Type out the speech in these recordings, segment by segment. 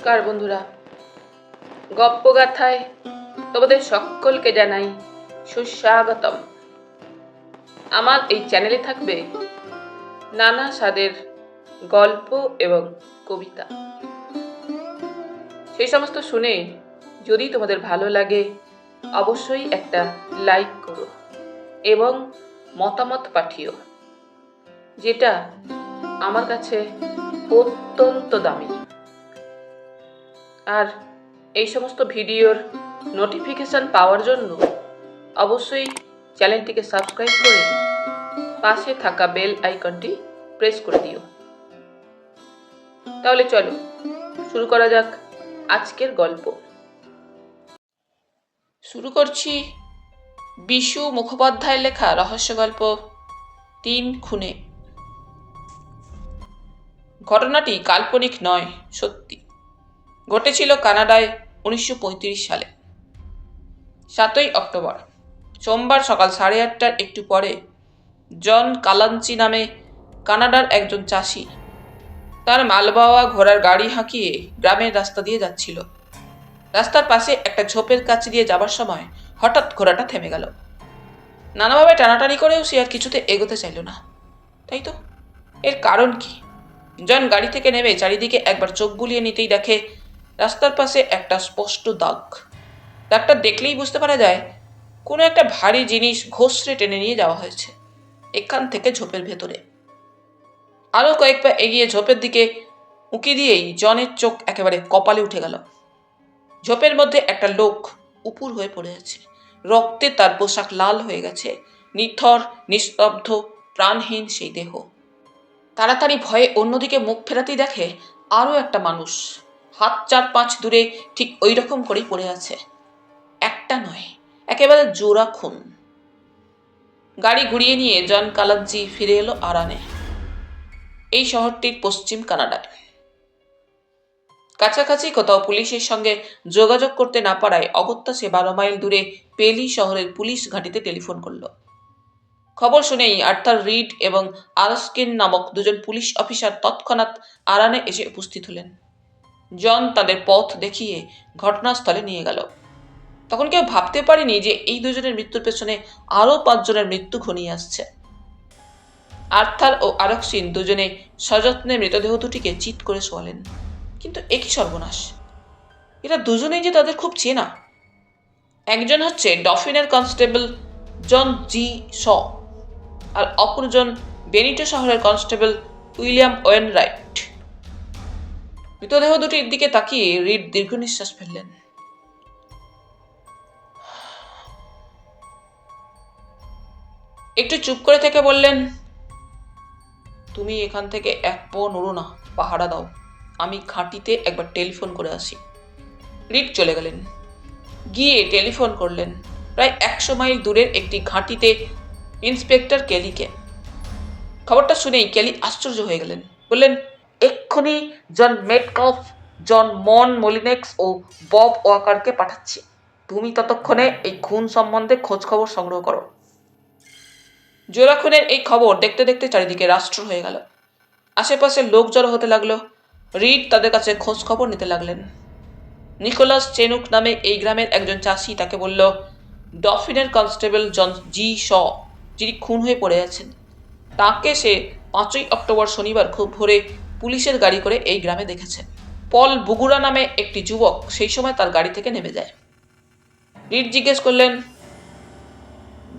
নমস্কার বন্ধুরা, গপ্পগাথায় তোমাদের সকলকে জানাই সুস্বাগতম। আমার এই চ্যানেলে থাকবে নানা স্বাদের গল্প এবং কবিতা। সেই সমস্ত শুনে যদি তোমাদের ভালো লাগে অবশ্যই একটা লাইক করো এবং মতামত পাঠিও, যেটা আমার কাছে অত্যন্ত দামি। আর এই সমস্ত ভিডিওর নোটিফিকেশন পাওয়ার জন্য অবশ্যই চ্যানেলটিকে সাবস্ক্রাইব করে পাশে থাকা বেল আইকনটি প্রেস করে দিও। তাহলে চলো শুরু করা যাক আজকের গল্প। শুরু করছি বিশু মুখোপাধ্যায়ের লেখা রহস্য গল্প ৩ খুনে। ঘটনাটি কাল্পনিক নয়, সত্যি। ঘটেছিল কানাডায় 1935 সালে 7ই অক্টোবর, সোমবার সকাল 8:30টার একটু পরে জন কালাঞ্চি নামে কানাডার একজন চাষি তার মালবাওয়া ঘোড়ার গাড়ি হাঁকিয়ে গ্রামের রাস্তা দিয়ে যাচ্ছিল। রাস্তার পাশে একটা ঝোপের কাছে দিয়ে যাবার সময় হঠাৎ ঘোড়াটা থেমে গেল। নানাভাবে টানাটানি করেও সে আর কিছুতে এগোতে চাইল না, তাই তো? এর কারণ কি? জন গাড়ি থেকে নেমে চারিদিকে একবার চোখ বুলিয়ে নিতেই দেখে রাস্তার পাশে একটা স্পষ্ট দাগ। দাগটা দেখলেই বুঝতে পারা যায় কোনো একটা ভারী জিনিস ঘষড়ে টেনে নিয়ে যাওয়া হয়েছে এখান থেকে ঝোপের ভেতরে। আরো কয়েক পা এগিয়ে ঝোপের দিকে উঁকি দিয়েই জনের চোখ একেবারে কপালে উঠে গেল। ঝোপের মধ্যে একটা লোক উপুর হয়ে পড়ে আছে। রক্তে তার পোশাক লাল হয়ে গেছে। নিথর, নিস্তব্ধ, প্রাণহীন সেই দেহ। তাড়াতাড়ি ভয়ে অন্যদিকে মুখ ফেরাতেই দেখে আরো একটা মানুষ হাত 4-5 দূরে ঠিক ওই রকম করেই পড়ে আছে। একটা নয়, একেবারে জোড়া খুন। গাড়ি ঘুরিয়ে নিয়ে জন কালাঞ্চি ফিরে এলো আরানে, এই শহরটির পশ্চিম কানাডায়। কাছাকাছি কোথাও পুলিশের সঙ্গে যোগাযোগ করতে না পারায় অগত্যা সে 12 মাইল দূরে পেলি শহরের পুলিশ ঘাঁটিতে টেলিফোন করল। খবর শুনেই আর্থার রিড এবং আরস্কিন নামক দুজন পুলিশ অফিসার তৎক্ষণাৎ আরানে এসে উপস্থিত হলেন। জন তাদের পথ দেখিয়ে ঘটনাস্থলে নিয়ে গেল। তখন কেউ ভাবতে পারেনি যে এই দুজনের মৃত্যুর পেছনে আরো 5 জনের মৃত্যু ঘনিয়ে আসছে। আর্থার ও আরস্কিন দুজনে সযত্নে মৃতদেহ দুটিকে চিৎ করে শোয়ালেন। কিন্তু একই সর্বনাশ, এরা দুজনেই যে তাদের খুব চেনা। একজন হচ্ছে ডফিনের কনস্টেবল জন জি শ, আর অপরজন বেনিটো শহরের কনস্টেবল উইলিয়াম ওয়েন রাইট। মৃতদেহ দুটির দিকে তাকিয়ে রিড দীর্ঘ নিঃশ্বাস ফেললেন। একটু চুপ করে থেকে বললেন, তুমি এখান থেকে এক পাও নড়ো না, পাহারা দাও। আমি ঘাঁটিতে একবার টেলিফোন করে আসি। রিড চলে গেলেন। গিয়ে টেলিফোন করলেন প্রায় 100 মাইল দূরের একটি ঘাঁটিতে ইন্সপেক্টর কেলিকে। খবরটা শুনেই কেলি আশ্চর্য হয়ে গেলেন। বললেন, এক্ষুনি জন মেটকফ, জন মন মলিনেক্স ও বব ওয়াকারকে পাঠাচ্ছি। তুমি ততক্ষণে এই খুন সম্বন্ধে খোঁজ খবর সংগ্রহ করো। জোড়া খুনের এই খবর দেখতে দেখতে চারিদিকে রাষ্ট্র হয়ে গেল। আশেপাশে লোক জড়ো হতে লাগলো। রিড তাদের কাছে খোঁজ খবর নিতে লাগলেন। নিকোলাস চেনুক নামে এই গ্রামের একজন চাষি তাকে বলল, ডফিনের কনস্টেবল জন জি শ, যিনি খুন হয়ে পড়ে আছেন, তাকে সে 5ই অক্টোবর শনিবার খুব ভোরে পুলিশের গাড়ি করে এই গ্রামে দেখেছে। পল বুগুরা নামে একটি যুবক সেই সময় তার গাড়ি থেকে নেমে যায়। রিড জিজ্ঞেস করলেন,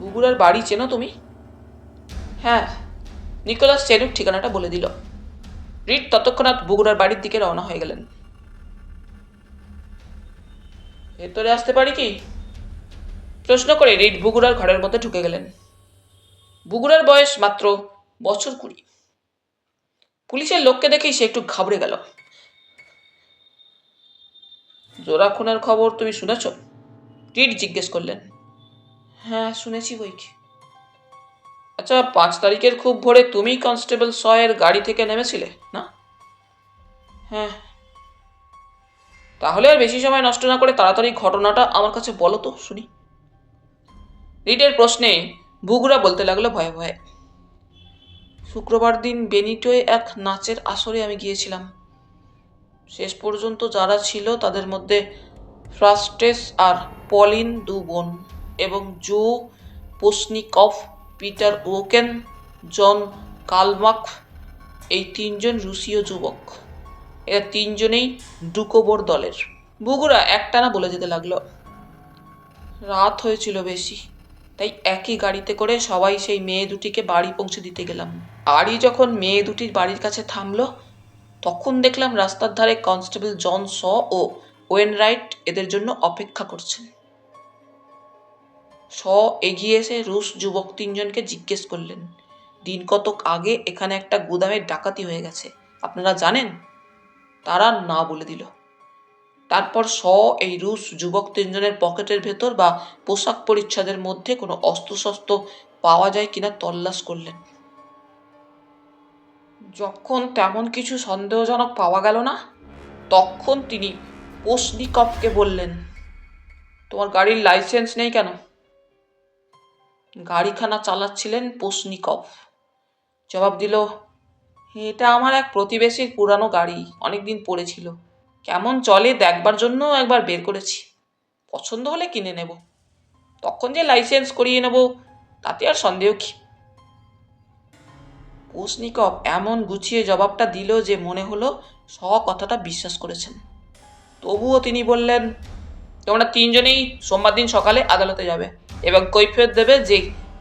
বুগুরার বাড়ি চেনো তুমি? হ্যাঁ, নিকোলাস চেনুক ঠিকানাটা বলে দিল। রিড ততক্ষণাৎ বুগুরার বাড়ির দিকে রওনা হয়ে গেলেন। ভেতরে আসতে পারি কি? প্রশ্ন করে রিড বুগুরার ঘরের মধ্যে ঢুকে গেলেন। বুগুরার বয়স মাত্র বছর 20। পুলিশের লোককে দেখেই সে একটু ঘাবড়ে গেল। জোড়া খুনের খবর তুমি শুনেছ? রিড জিজ্ঞেস করলেন। হ্যাঁ, শুনেছি বইকি। আচ্ছা, 5 তারিখের খুব ভোরে তুমি কনস্টেবল শয়ের গাড়ি থেকে নেমেছিলে না? হ্যাঁ। তাহলে আর বেশি সময় নষ্ট না করে তাড়াতাড়ি ঘটনাটা আমার কাছে বলো তো শুনি। রিডের প্রশ্নে বুগুরা বলতে লাগলো ভয়ে ভয়ে, শুক্রবার দিন বেনিটোয় এক নাচের আসরে আমি গিয়েছিলাম। শেষ পর্যন্ত যারা ছিল তাদের মধ্যে ফ্রাস্টেস আর পলিন দু বোন এবং জো পোসনিকভ, পিটার ওকেন, জন কালমাক, এই তিনজন রুশীয় যুবক। এরা তিনজনেই ডুকোবোর দলের। বুগুরা একটানা বলে যেতে লাগলো। রাত হয়েছিল বেশি, তাই একই গাড়িতে করে সবাই সেই মেয়ে দুটিকে বাড়ি পৌঁছে দিতে গেলাম। গাড়ি যখন মেয়ে দুটির বাড়ির কাছে থামলো, তখন দেখলাম রাস্তার ধারে কনস্টেবল জন শ ও ওয়েনরাইট এদের জন্য অপেক্ষা করছেন। শ এগিয়ে এসে রুশ যুবক তিনজনকে জিজ্ঞেস করলেন, দিন কতক আগে এখানে একটা গুদামের ডাকাতি হয়ে গেছে, আপনারা জানেন? তারা না বলে দিল। তারপর শ এই রুশ যুবক তিনজনের পকেটের ভেতর বা পোশাক পরিচ্ছদের মধ্যে কোনো অস্ত্রশস্ত্র পাওয়া যায় কিনা তল্লাশ করলেন। যখন তেমন কিছু সন্দেহজনক পাওয়া গেল না, তখন তিনি পোসনিকভকে বললেন, তোমার গাড়ির লাইসেন্স নেই কেন? গাড়িখানা চালাচ্ছিলেন পোসনিকভ। জবাব দিল, এটা আমার এক প্রতিবেশীর পুরানো গাড়ি, অনেকদিন পড়েছিল। কেমন চলে দেখবার জন্য একবার বের করেছি, পছন্দ হলে কিনে নেব, তখন যে লাইসেন্স করিয়ে নেব তাতে আর সন্দেহ কি? পোসনিকভ এমন গুছিয়ে জবাবটা দিল যে মনে হলো স কথাটা বিশ্বাস করেছেন। তবুও তিনি বললেন, তোমরা তিনজনেই সোমবার দিন সকালে আদালতে যাবে এবং কৈফিয়ত দেবে যে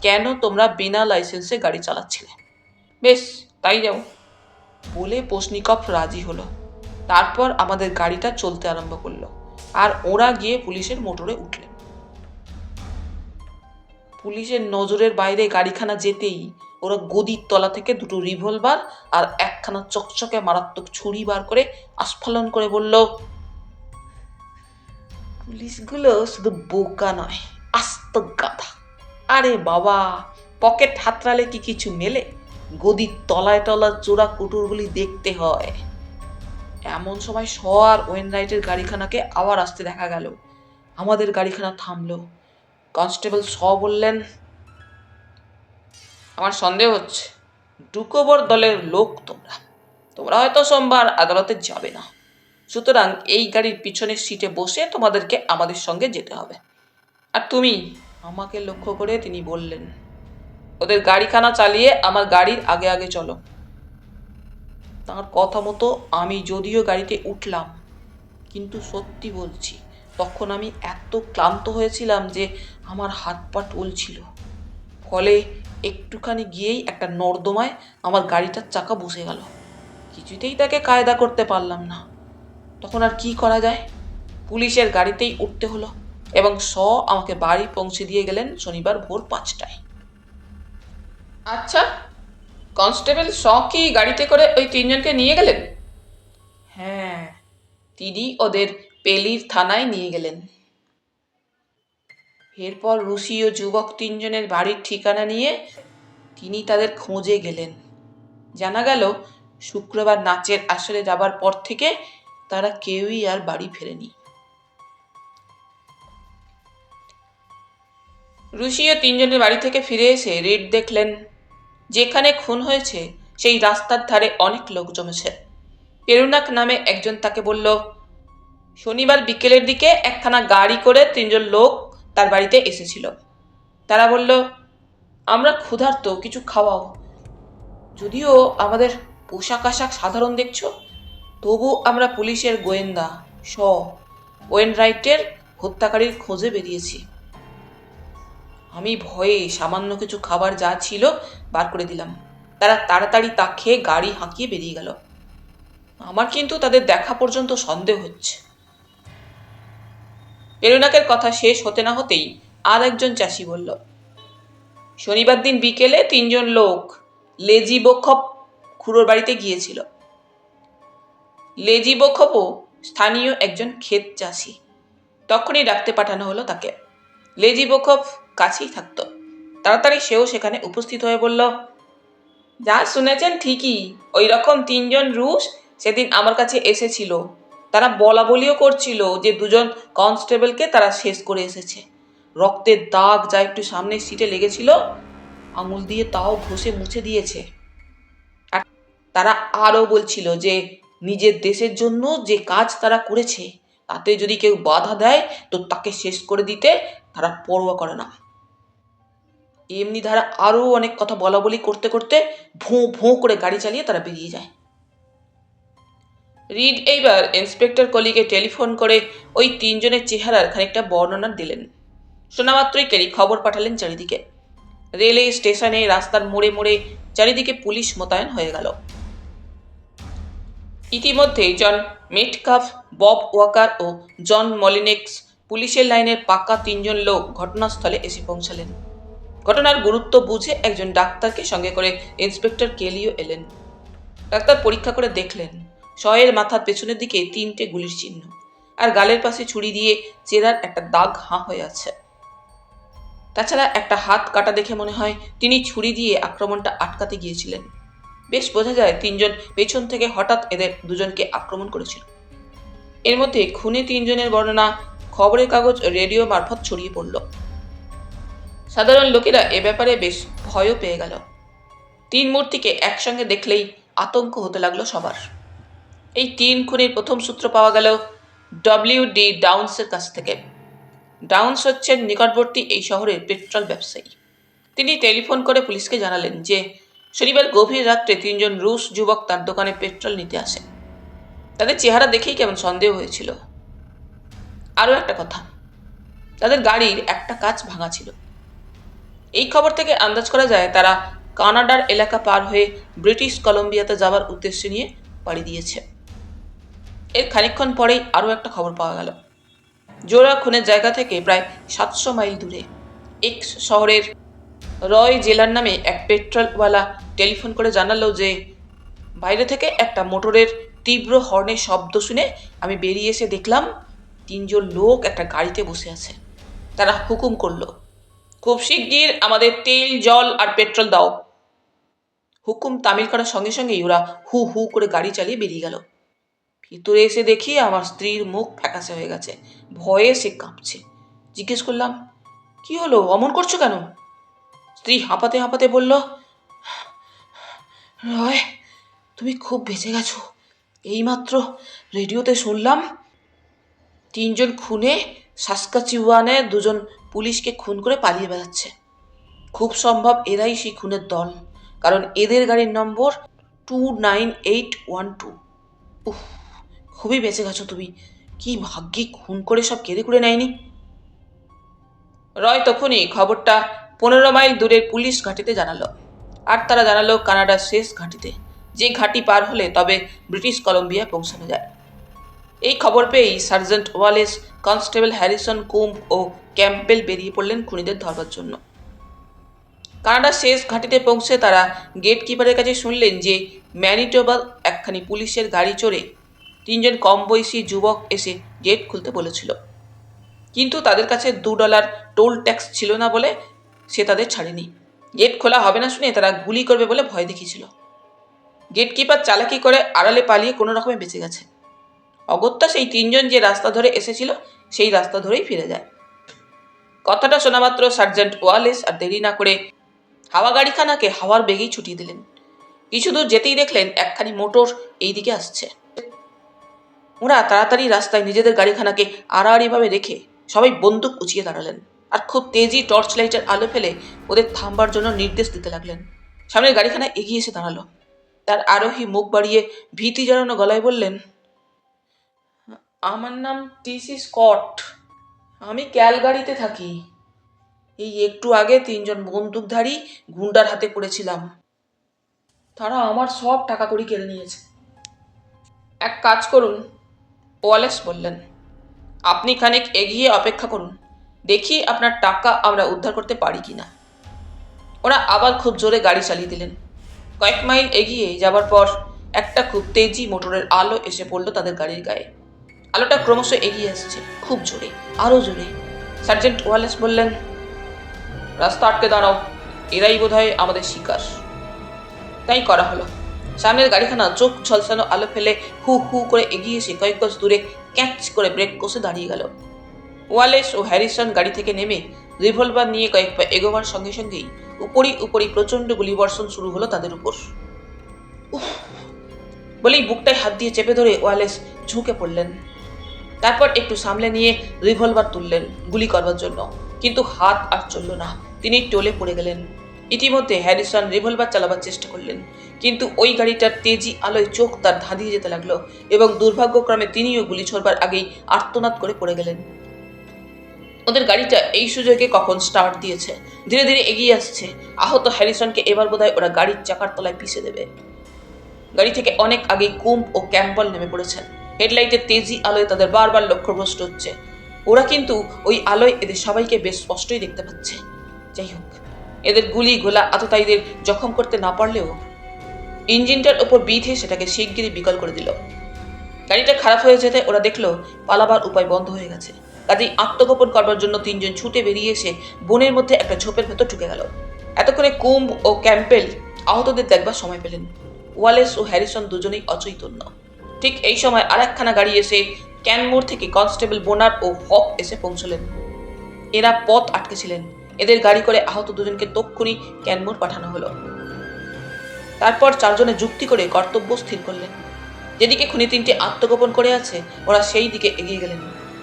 কেন তোমরা বিনা লাইসেন্সে গাড়ি চালাচ্ছিলে। বেশ, তাই যাও বলে পোসনিকভ রাজি হলো। তারপর আমাদের গাড়িটা চলতে আরম্ভ করলো আর ওরা গিয়ে পুলিশের মোটরে উঠলেন। পুলিশের নজরের বাইরে গাড়িখানা যেতেই ওরা গদির তলা থেকে দুটো রিভলভার আর একখানা চকচকে মারাত্মক ছুরি বার করে আস্ফালন করে বলল, পুলিশগুলো শুধু বোকা নয়, আস্ত গাধা। আরে বাবা, পকেট হাতড়ালে কি কিছু মেলে? গদির তলায় তলার চোরা কুটুরগুলি দেখতে হয়। এমন সময় শ আর ওয়েনরাইটের গাড়িখানাকে আবার আসতে দেখা গেল। আমাদের গাড়িখানা থামলো। কনস্টেবল শ বললেন, আমার সন্দেহ হচ্ছে ডুকোবর দলের লোক তোমরা। তোমরা হয়তো সোমবার আদালতে যাবে না, সুতরাং এই গাড়ির পিছনের সিটে বসে তোমাদেরকে আমাদের সঙ্গে যেতে হবে। আর তুমি, আমাকে লক্ষ্য করে তিনি বললেন, ওদের গাড়িখানা চালিয়ে আমার গাড়ির আগে আগে চলো। তার কথা মতো আমি যদিও গাড়িতে উঠলাম, কিন্তু সত্যি বলছি তখন আমি এত ক্লান্ত হয়েছিলাম যে আমার হাত পা টলছিল। ফলে একটুখানি গিয়েই একটা নর্দমায় আমার গাড়িটার চাকা বসে গেল। কিছুতেই তাকে কায়দা করতে পারলাম না। তখন আর কি করা যায়, পুলিশের গাড়িতেই উঠতে হলো এবং শ আমাকে বাড়ি পৌঁছে দিয়ে গেলেন শনিবার ভোর 5টায়। আচ্ছা, কনস্টেবল শ কি গাড়িতে করে ওই তিনজনকে নিয়ে গেলেন? হ্যাঁ, তিনি ওদের পেলির থানায় নিয়ে গেলেন। এরপর রুশীয় যুবক তিনজনের বাড়ির ঠিকানা নিয়ে তিনি তাদের খোঁজে গেলেন। জানা গেল শুক্রবার নাচের আসরে যাবার পর থেকে তারা কেউই আর বাড়ি ফেরেনি। রুশীয় তিনজনের বাড়ি থেকে ফিরে এসে রিড দেখলেন যেখানে খুন হয়েছে সেই রাস্তার ধারে অনেক লোক জমেছে। পেরুনাক নামে একজন তাকে বলল, শনিবার বিকেলের দিকে একখানা গাড়ি করে তিনজন লোক তার বাড়িতে এসেছিল। তারা বলল, আমরা ক্ষুধার্ত, কিছু খাওয়াও। যদিও আমাদের পোশাক আশাক সাধারণ দেখছো, তবু আমরা পুলিশের গোয়েন্দা শ ওয়েনরাইটের হত্যাকারীর খোঁজে বেরিয়েছি। আমি ভয়ে সামান্য কিছু খাবার যা ছিল বার করে দিলাম। তারা তাড়াতাড়ি তা খেয়ে গাড়ি হাঁকিয়ে বেরিয়ে গেল। আমার কিন্তু তাদের দেখা পর্যন্ত সন্দেহ হচ্ছে। পেরুনাকের কথা শেষ হতে না হতেই আর একজন চাষি বলল, শনিবার দিন বিকেলে তিনজন লোক লেজিবোখপ খুড়োর বাড়িতে গিয়েছিল। লেজিবোখপও স্থানীয় একজন ক্ষেত চাষি। তখনই ডাকতে পাঠানো হলো তাকে। লেজিবোখপ কাছেই থাকত। তাড়াতাড়ি সেও সেখানে উপস্থিত হয়ে বলল, যা শুনেছেন ঠিকই, ওই রকম তিনজন রুশ সেদিন আমার কাছে এসেছিল। তারা বলা বলিও করছিল যে দুজন কনস্টেবলকে তারা শেষ করে এসেছে। রক্তের দাগ যা একটু সামনের সিটে লেগেছিল আঙুল দিয়ে তাও ঘষে মুছে দিয়েছে। আর তারা আরও বলছিল যে নিজের দেশের জন্য যে কাজ তারা করেছে তাতে যদি কেউ বাধা দেয় তো তাকে শেষ করে দিতে তারা পরোয়া করে না। এমনি ধারা আরও অনেক কথা বলা বলি করতে করতে ভোঁ ভোঁ করে গাড়ি চালিয়ে তারা বেরিয়ে যায়। রিড এইবার ইন্সপেক্টর কলিকে টেলিফোন করে ওই তিনজনের চেহারার খানিকটা বর্ণনা দিলেন। শোনামাত্রই কেলি খবর পাঠালেন চারিদিকে। রেলে স্টেশনে রাস্তার মোড়ে মোড়ে চারিদিকে পুলিশ মোতায়েন হয়ে গেল। ইতিমধ্যেই জন মেটকাফ, বব ওয়াকার ও জন মলিনেক্স পুলিশের লাইনের পাক্কা তিনজন লোক ঘটনাস্থলে এসে পৌঁছালেন। ঘটনার গুরুত্ব বুঝে একজন ডাক্তারকে সঙ্গে করে ইন্সপেক্টর কেলিও এলেন। ডাক্তার পরীক্ষা করে দেখলেন শয়ের মাথার পেছনের দিকে 3টে গুলির চিহ্ন, আর গালের পাশে ছুরি দিয়ে চেরার একটা দাগ হাঁ হয়ে আছে। তাছাড়া একটা হাত কাটা দেখে মনে হয় তিনি ছুরি দিয়ে আক্রমণটা আটকাতে গিয়েছিলেন। বেশ বোঝা যায় তিনজন পেছন থেকে হঠাৎ এদের দুজনকে আক্রমণ করেছিল। এর মধ্যে খুনে তিনজনের বর্ণনা খবরের কাগজ, রেডিও মারফত ছড়িয়ে পড়ল। সাধারণ লোকেরা এ ব্যাপারে বেশ ভয়ও পেয়ে গেল। 3 মূর্তিকে একসঙ্গে দেখলেই আতঙ্ক হতে লাগলো সবার। এই 3 খুনের প্রথম সূত্র পাওয়া গেল ডব্লিউ.ডি. ডাউন্সের কাছ থেকে। ডাউন্স হচ্ছেন নিকটবর্তী এই শহরের পেট্রোল ব্যবসায়ী। তিনি টেলিফোন করে পুলিশকে জানালেন যে শনিবার গভীর রাত্রে 3 জন রুশ যুবক তার দোকানে পেট্রোল নিতে আসে। তাদের চেহারা দেখেই কেমন সন্দেহ হয়েছিল। আরও একটা কথা, তাদের গাড়ির একটা কাঁচ ভাঙা ছিল। এই খবর থেকে আন্দাজ করা যায় তারা কানাডার এলাকা পার হয়ে ব্রিটিশ কলম্বিয়াতে যাওয়ার উদ্দেশ্য নিয়ে পাড়ি দিয়েছে। এর খানিকক্ষণ পরেই আরও একটা খবর পাওয়া গেল। জোড়া খুনের জায়গা থেকে প্রায় 700 মাইল দূরে এক্স শহরের রয় জেলার নামে এক পেট্রোলওয়ালা টেলিফোন করে জানালো যে বাইরে থেকে একটা মোটরের তীব্র হর্নের শব্দ শুনে আমি বেরিয়ে এসে দেখলাম 3 জন লোক একটা গাড়িতে বসে আছে। তারা হুকুম করলো, খুব শিগগির আমাদের তেল, জল আর পেট্রোল দাও। হুকুম তামিল করার সঙ্গে সঙ্গেই ওরা হু হু করে গাড়ি চালিয়ে বেরিয়ে গেল। ভিতরে এসে দেখি আমার স্ত্রীর মুখ ফ্যাকাশে হয়ে গেছে, ভয়ে সে কাঁপছে। জিজ্ঞেস করলাম, কি হলো, অমন করছো কেন? স্ত্রী হাঁপাতে হাঁপাতে বলল, রয়, তুমি খুব বেঁচে গেছো। এইমাত্র রেডিওতে শুনলাম 3 জন খুনে সাসকাচিওয়ানে 2 জন পুলিশকে খুন করে পালিয়ে বেড়াচ্ছে। খুব সম্ভব এরাই সেই খুনের দল, কারণ এদের গাড়ির নম্বর 29812। উফ, খুবই বেঁচে গেছো তুমি। কি ভাগ্যে খুন করে সব কেড়ে কুড়ে নেয়নি। রয় তখনই খবরটা 15 মাইল দূরের পুলিশ ঘাঁটিতে জানালো, আর তারা জানালো কানাডার শেষ ঘাঁটিতে, যে ঘাঁটি পার হলে তবে ব্রিটিশ কলম্বিয়া পৌঁছানো যায়। এই খবর পেয়েই সার্জেন্ট ওয়ালেস, কনস্টেবল হ্যারিসন, কুম্ব ও ক্যাম্পবেল বেরিয়ে পড়লেন খুনিদের ধরবার জন্য। কানাডার শেষ ঘাঁটিতে পৌঁছে তারা গেট কিপারের কাছে শুনলেন যে ম্যানিটোবা একখানি পুলিশের গাড়ি চড়ে 3 জন কম বয়সী যুবক এসে গেট খুলতে বলেছিল, কিন্তু তাদের কাছে $2 টোল ট্যাক্স ছিল না বলে সে তাদের ছাড়েনি। গেট খোলা হবে না শুনে তারা গুলি করবে বলে ভয় দেখিয়েছিল। গেট কিপার চালাকি করে আড়ালে পালিয়ে কোনো রকমে বেঁচে গেছে। অগত্যা সেই 3 জন যে রাস্তা ধরে এসেছিল সেই রাস্তা ধরেই ফিরে যায়। কথাটা শোনামাত্র সার্জেন্ট ওয়ালেস আর দেরি না করে হাওয়া গাড়িখানাকে হাওয়ার বেগেই ছুটিয়ে দিলেন। কিছু দূর যেতেই দেখলেন একখানি মোটর এই দিকে আসছে। ওরা তাড়াতাড়ি রাস্তায় নিজেদের গাড়িখানাকে আড়াআড়িভাবে রেখে সবাই বন্দুক উঁচিয়ে দাঁড়ালেন, আর খুব তেজি টর্চ লাইটের আলো ফেলে ওদের থামবার জন্য নির্দেশ দিতে লাগলেন। সামনের গাড়িখানা এগিয়ে এসে দাঁড়ালো। তার আরোহী মুখ বাড়িয়ে ভীতি জড়ানো গলায় বললেন, আমার নাম টিসি স্কট, আমি ক্যালগারিতে থাকি। এই একটু আগে 3 জন বন্দুকধারী গুন্ডার হাতে পড়েছিলাম। তারা আমার সব টাকা কড়ি কেড়ে নিয়েছে। এক কাজ করুন, ওয়ালেস বললেন, আপনি খানিক এগিয়ে অপেক্ষা করুন, দেখি আপনার টাকা আমরা উদ্ধার করতে পারি কিনা। ওরা আবার খুব জোরে গাড়ি চালিয়ে দিলেন। কয়েক মাইল এগিয়ে যাবার পর একটা খুব তেজি মোটরের আলো এসে পড়ল তাদের গাড়ির গায়ে। আলোটা ক্রমশ এগিয়ে আসছে, খুব জোরে, আরো জোরে। সার্জেন্ট ওয়ালেস বললেন, রাস্তা আটকে দাঁড়াও, এরাই বোধহয় আমাদের শিকার। তাই করা হলো। সামনের গাড়িখানা চোখ ঝলসানো আলো ফেলে হু হু করে এগিয়ে এসে কয়েক গজ দূরে ক্যাচ করে ব্রেক কষে দাঁড়িয়ে গেল। ওয়ালেস ও হ্যারিসন গাড়ি থেকে নেমে রিভলভার নিয়ে কয়েক পা এগোবার সঙ্গে সঙ্গেই উপরি প্রচণ্ড গুলিবর্ষণ শুরু হলো তাদের উপর। উফ, বলেই বুকটায় হাত দিয়ে চেপে ধরে ওয়ালেস ঝুঁকে পড়লেন। তারপর একটু সামলে নিয়ে রিভলভার তুললেন গুলি করবার জন্য, কিন্তু হাত আর চলল না, তিনি টলে পড়ে গেলেন। ইতিমধ্যে হ্যারিসন রিভলভার চালাবার চেষ্টা করলেন, কিন্তু ওই গাড়িটার তেজি আলোয় চোখ তার ধাঁধিয়ে যেতে লাগলো এবং দুর্ভাগ্যক্রমে তিনিও গুলি ছোড়বার আগেই আর্তনাদ করে পড়ে গেলেন। ওদের গাড়িটা এই সুযোগে কখন স্টার্ট দিয়েছে, ধীরে ধীরে এগিয়ে আসছে। আহত হ্যারিসনকে এবার বোধহয় ওরা গাড়ির চাকার তলায় পিষে দেবে। গাড়ি থেকে অনেক আগেই কুম্প ও ক্যাম্পবেল নেমে পড়েছেন। হেডলাইটের তেজি আলোয় তাদের বারবার লক্ষ্যভ্রষ্ট হচ্ছে। ওরা কিন্তু ওই আলোয় এদের সবাইকে বেশ স্পষ্টই দেখতে পাচ্ছে। যাই হোক, এদের গুলি গোলা আততায়ীদের জখম করতে না পারলেও ইঞ্জিনটার ওপর বিধে সেটাকে শিগগিরই বিকল করে দিল। গাড়িটা খারাপ হয়ে যেতে ওরা দেখলো পালাবার উপায় বন্ধ হয়ে গেছে। কাজেই আত্মগোপন করবার জন্য তিনজন ছুটে বেরিয়ে এসে বনের মধ্যে একটা ঝোপের ভেতর ঢুকে গেল। এতক্ষণে কুম্ব ও ক্যাম্পবেল আহতদের দেখবার সময় পেলেন। ওয়ালেস ও হ্যারিসন দুজনেই অচৈতন্য। ঠিক এই সময় আর একখানা গাড়ি এসে ক্যানমোর থেকে কনস্টেবল বোনার ও হক এসে পৌঁছলেন। এরা পথ আটকেছিলেন। এদের গাড়ি করে আহত দুজনকে তক্ষুনি ক্যানমোর পাঠানো হলো। তারপর চারজনে যুক্তি করে কর্তব্য স্থির করলেন। যেদিকে খুনি তিনটে আত্মগোপন করে আছে ওরা সেই দিকে এগিয়ে গেলেন।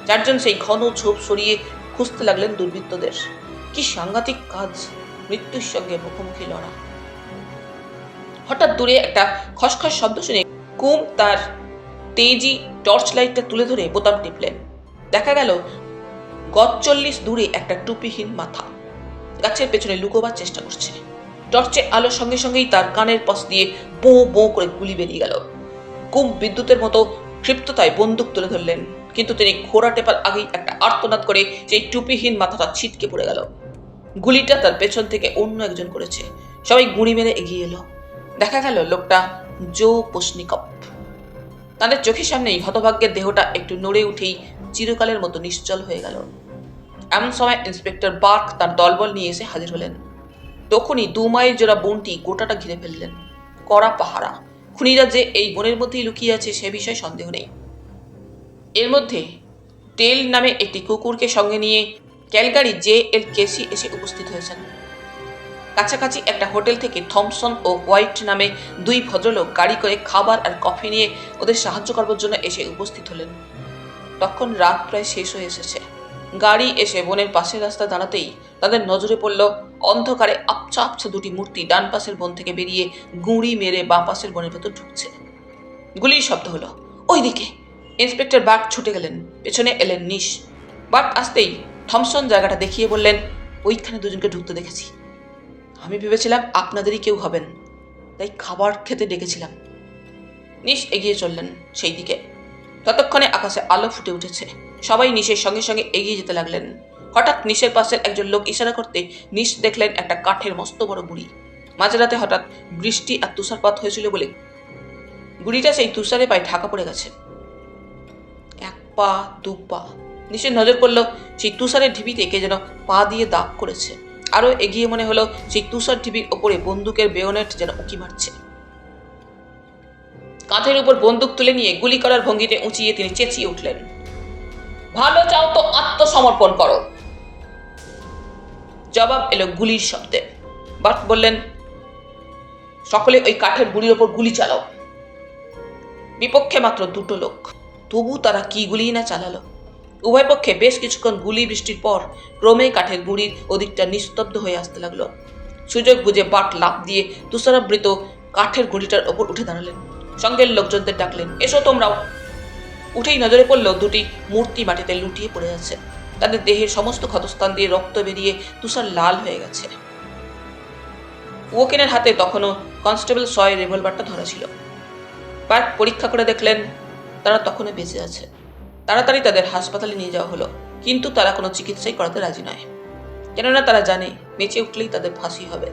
চারজন সেই ঘন ঝোপ সরিয়ে খুঁজতে লাগলেন দুর্বৃত্তদের। কি সাংঘাতিক কাজ, মৃত্যুর সঙ্গে মুখোমুখি লড়া। হঠাৎ দূরে একটা খসখস শব্দ শুনে কুম তার তেজি টর্চ লাইটটা তুলে ধরে বোতাম টিপলেন। দেখা গেল 40 গজ দূরে একটা টুপিহীন মাথা গাছের পেছনে লুকোবার চেষ্টা করছে। টর্চের আলোর সঙ্গে সঙ্গেই তার কানের পাশ দিয়ে বো বো করে গুলি বেরিয়ে গেল। কুম বিদ্যুতের মতো ক্ষিপ্ততায় বন্দুক তুলে ধরলেন, কিন্তু তিনি ঘোড়া টেপার আগেই একটা আর্তনাদ করে সেই টুপিহীন মাথাটা ছিটকে পড়ে গেল। গুলিটা তার পেছন থেকে অন্য একজন করেছে। সবাই গুঁড়ি মেরে এগিয়ে এলো। দেখা গেল লোকটা জো পোশনিকভ। তাদের চোখের সামনেই হতভাগ্যের দেহটা একটু নড়ে উঠেই চিরকালের মতো নিশ্চল হয়ে গেল। এমন সময় ইন্সপেক্টর বার্ক তার দলবল নিয়ে এসে হাজির হলেন। তখনই 2 মাইল জোড়া বনটি গোটাটা ঘিরে ফেললেন। কড়া পাহারা। খুনিরা যে এই বনের মধ্যেই লুকিয়ে আছে সে বিষয়ে সন্দেহ নেই। এর মধ্যে টেল নামে একটি কুকুরকে সঙ্গে নিয়ে ক্যালগারি JL কেসি এসে উপস্থিত হয়েছেন। কাছাকাছি একটা হোটেল থেকে থমসন ও হোয়াইট নামে 2 ভদ্রলোক গাড়ি করে খাবার আর কফি নিয়ে ওদের সাহায্য করবার জন্য এসে উপস্থিত হলেন। তখন রাত প্রায় শেষ হয়ে এসেছে। গাড়ি এসে বনের পাশের রাস্তা দাঁড়াতেই তাদের নজরে পড়ল অন্ধকারে আবছা আবছা দুটি মূর্তি ডান পাশের বন থেকে বেরিয়ে গুঁড়ি মেরে বাঁ পাশের বনের ভেতর ঢুকছে। গুলির শব্দ হলো। ওই দিকে! ইন্সপেক্টর বার্ক ছুটে গেলেন। পেছনে এলেন নিশ। বার্ক আসতেই থমসন জায়গাটা দেখিয়ে বললেন, ওইখানে দুজনকে ঢুকতে দেখেছি। আমি ভেবেছিলাম আপনাদেরই কেউ হবেন, তাই খাবার খেতে ডেকেছিলাম। নিশ এগিয়ে চললেন সেই দিকে। ততক্ষণে আকাশে আলো ফুটে উঠেছে। সবাই নিশের সঙ্গে সঙ্গে এগিয়ে যেতে লাগলেন। হঠাৎ নিশের পাশের একজন লোক ইশারা করতে নিশ দেখলেন একটা কাঠের মস্ত বড় গুড়ি। মাঝরাতে হঠাৎ বৃষ্টি আর তুষারপাত হয়েছিল বলে গুড়িটা সেই তুষারে পায়ে ঢাকা পড়ে গেছে। 1 পা 2 পা। নিশের নজর পড়ল সেই তুষারের ঢিবিতে কে যেন পা দিয়ে দাগ করেছে। আরো এগিয়ে মনে হলো সেই তুষার ঢিবির ওপরে বন্দুকের বেয়োনেট যেন উঁকি মারছে। কাঁধের উপর বন্দুক তুলে নিয়ে গুলি করার ভঙ্গিতে উঁচিয়ে তিনি চেঁচিয়ে উঠলেন, ভালো চাও তো আত্মসমর্পণ করো। জবাব এলো গুলির শব্দে। বার্ক বললেন, সকলে ওই কাঠের গুলির ওপর গুলি চালাও। বিপক্ষে মাত্র 2টো লোক, তবু তারা কি গুলি না চালালো। উভয় পক্ষে বেশ কিছুক্ষণ গুলি বৃষ্টির পর ক্রমে কাঠের গুড়ির ওদিকটা নিস্তব্ধ হয়ে আসতে লাগলো। সুযোগ বুঝে বার্ক লাফ দিয়ে তুষারাবৃত কাঠের গুড়িটার ওপর উঠে দাঁড়ালেন। সঙ্গের লোকজনদের ডাকলেন, এসো তোমরাও। উঠেই নজরে পড়ল দুটি মূর্তি মাটিতে লুটিয়ে পড়ে আছে। তাদের দেহের সমস্ত ক্ষতস্থান দিয়ে রক্ত বেরিয়ে তুষার লাল হয়ে গেছে। ওকেনের হাতে তখনও কনস্টেবল সয় রিভলভারটা ধরা ছিল। বার্ক পরীক্ষা করে দেখলেন তারা তখনও বেঁচে আছে। তাড়াতাড়ি তাদের হাসপাতালে নিয়ে যাওয়া হলো, কিন্তু তারা কোনো চিকিৎসাই করাতে রাজি নয়। কেননা তারা জানে বেঁচে উঠলেই তাদের ফাঁসি হবে।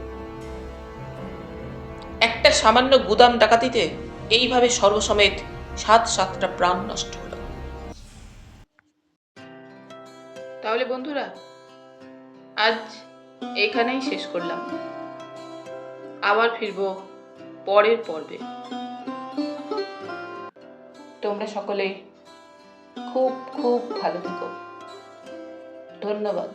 একটা সামান্য গুদাম ডাকাতিতে এইভাবে সর্বসমেত 7টা প্রাণ নষ্ট হলো। তাহলে বন্ধুরা, আজ এখানেই শেষ করলাম। আবার ফিরবো পরের পর্বে। তোমরা সকলে খুব খুব ভালো থেকো। ধন্যবাদ।